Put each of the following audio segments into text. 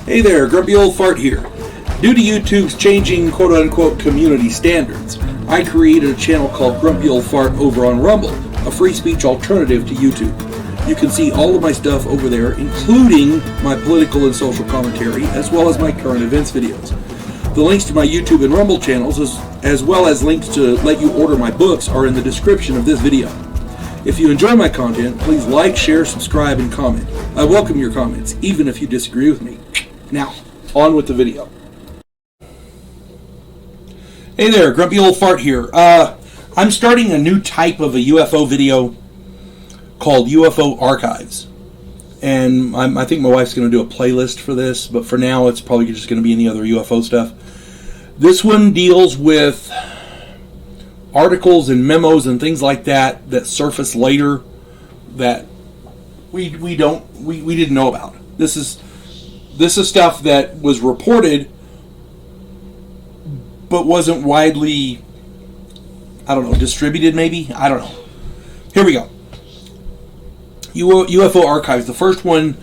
Hey there, Grumpy Old Fart here. Due to YouTube's changing quote-unquote community standards, I created a channel called Grumpy Old Fart over on Rumble, a free speech alternative to YouTube. You can see all of my stuff over there, including my political and social commentary, as well as my current events videos. The links to my YouTube and Rumble channels, as well as links to let you order my books, are in the description of this video. If you enjoy my content, please like, share, subscribe, and comment. I welcome your comments, even if you disagree with me. Now, on with the video. Hey there, Grumpy Old Fart here. I'm starting a new type of a UFO video called UFO Archives. And I think my wife's going to do a playlist for this, but for now it's probably just going to be any other UFO stuff. This one deals with articles and memos and things like that that surface later that we didn't know about. This is stuff that was reported but wasn't widely, distributed maybe? I don't know. Here we go. UFO Archives. The first one,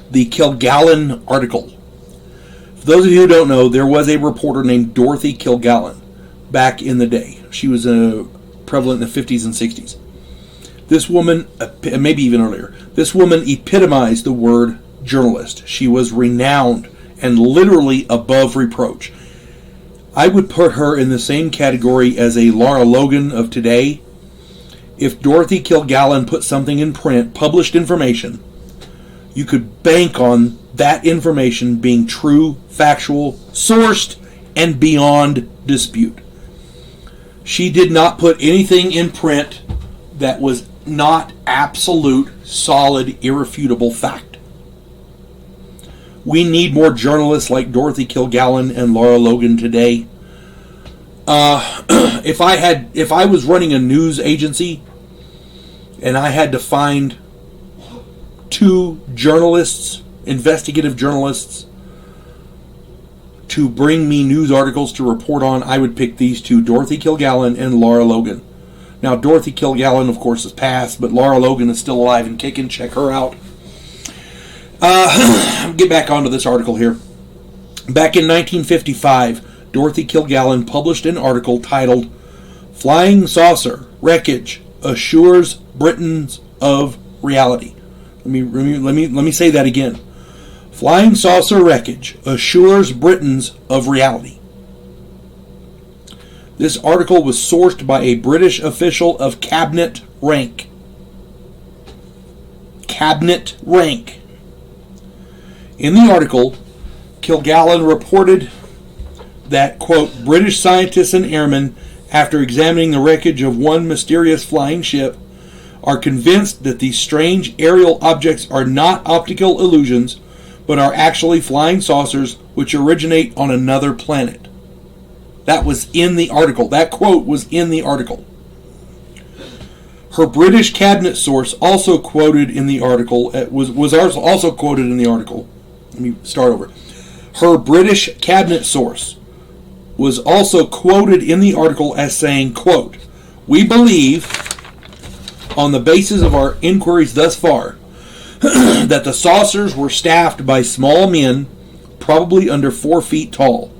the Kilgallen article. For those of you who don't know, there was a reporter named Dorothy Kilgallen back in the day. She was prevalent in the 50s and 60s. This woman, maybe even earlier, this woman epitomized the word journalist. She was renowned and literally above reproach. I would put her in the same category as a Lara Logan of today. If Dorothy Kilgallen put something in print, published information, you could bank on that information being true, factual, sourced, and beyond dispute. She did not put anything in print that was not absolute, solid, irrefutable fact. We need more journalists like Dorothy Kilgallen and Lara Logan today. If I was running a news agency and I had to find two journalists, investigative journalists, to bring me news articles to report on, I would pick these two, Dorothy Kilgallen and Lara Logan. Now, Dorothy Kilgallen, of course, has passed, but Lara Logan is still alive and kicking. Check her out. Get back onto this article here. Back in 1955, Dorothy Kilgallen published an article titled "Flying Saucer Wreckage Assures Britons of Reality." Let me say that again. Flying saucer wreckage assures Britons of reality. This article was sourced by a British official of cabinet rank. Cabinet rank. In the article, Kilgallen reported that, quote, British scientists and airmen, after examining the wreckage of one mysterious flying ship, are convinced that these strange aerial objects are not optical illusions, but are actually flying saucers which originate on another planet. That was in the article. That quote was in the article. Her British cabinet source also quoted in the article, was also quoted in the article. Let me start over. Her British cabinet source was also quoted in the article as saying, quote, "We believe, on the basis of our inquiries thus far, that the saucers were staffed by small men, probably under 4 feet tall.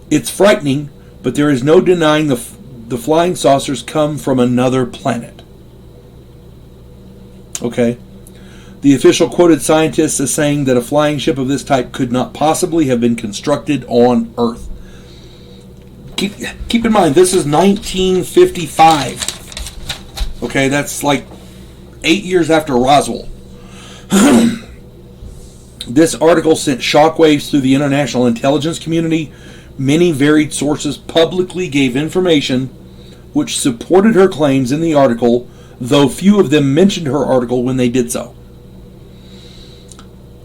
It's frightening, but there is no denying the flying saucers come from another planet." Okay. The official quoted scientist as saying that a flying ship of this type could not possibly have been constructed on Earth. Keep in mind, this is 1955. Okay, that's like 8 years after Roswell. This article sent shockwaves through the international intelligence community. Many varied sources publicly gave information which supported her claims in the article, though few of them mentioned her article when they did so.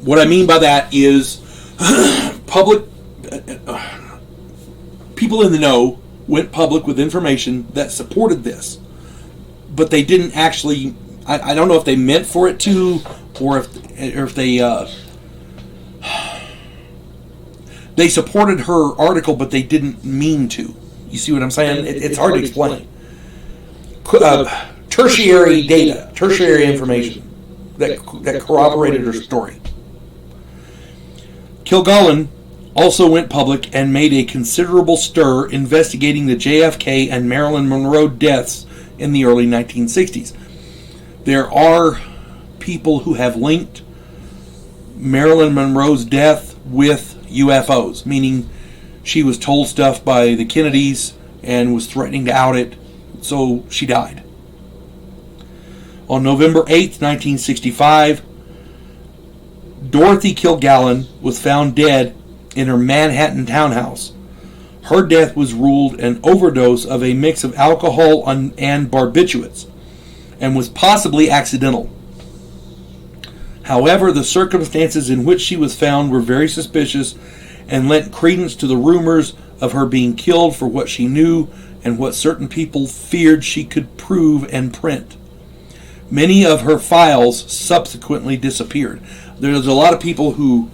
What I mean by that is people in the know went public with information that supported this, but they didn't actually. I don't know if they meant for it to, or if they supported her article, but they didn't mean to. You see what I'm saying? It's hard to explain. Tertiary data, tertiary information that corroborated her story. Kilgallen also went public and made a considerable stir investigating the JFK and Marilyn Monroe deaths in the early 1960s. There are people who have linked Marilyn Monroe's death with UFOs, meaning she was told stuff by the Kennedys and was threatening to out it, so she died. On November 8th, 1965, Dorothy Kilgallen was found dead in her Manhattan townhouse. Her death was ruled an overdose of a mix of alcohol and barbiturates, and was possibly accidental. However, the circumstances in which she was found were very suspicious and lent credence to the rumors of her being killed for what she knew and what certain people feared she could prove and print. Many of her files subsequently disappeared. There's a lot of people who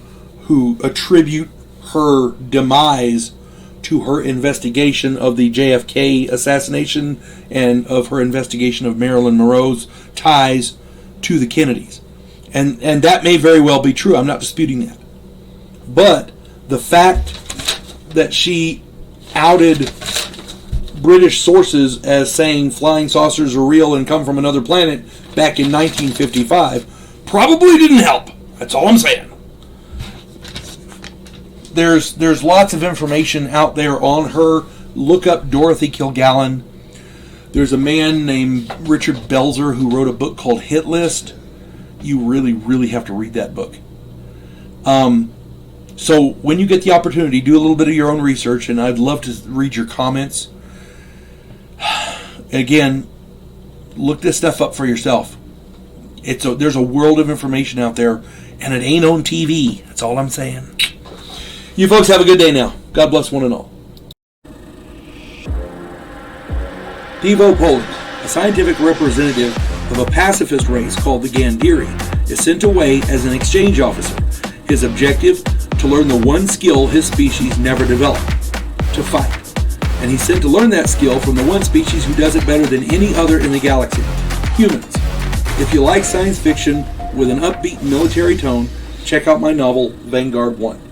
attribute her demise to her investigation of the JFK assassination and of her investigation of Marilyn Monroe's ties to the Kennedys. And that may very well be true. I'm not disputing that. But the fact that she outed British sources as saying flying saucers are real and come from another planet back in 1955 probably didn't help. That's all I'm saying. There's lots of information out there on her. Look up Dorothy Kilgallen. There's a man named Richard Belzer who wrote a book called Hit List. You really, really have to read that book. So when you get the opportunity, do a little bit of your own research, and I'd love to read your comments. Again, look this stuff up for yourself. There's a world of information out there, and it ain't on TV. That's all I'm saying. You folks have a good day now. God bless one and all. Devo Poland, a scientific representative of a pacifist race called the Gandhiri, is sent away as an exchange officer. His objective, to learn the one skill his species never developed, to fight. And he's sent to learn that skill from the one species who does it better than any other in the galaxy, humans. If you like science fiction with an upbeat military tone, check out my novel, Vanguard 1.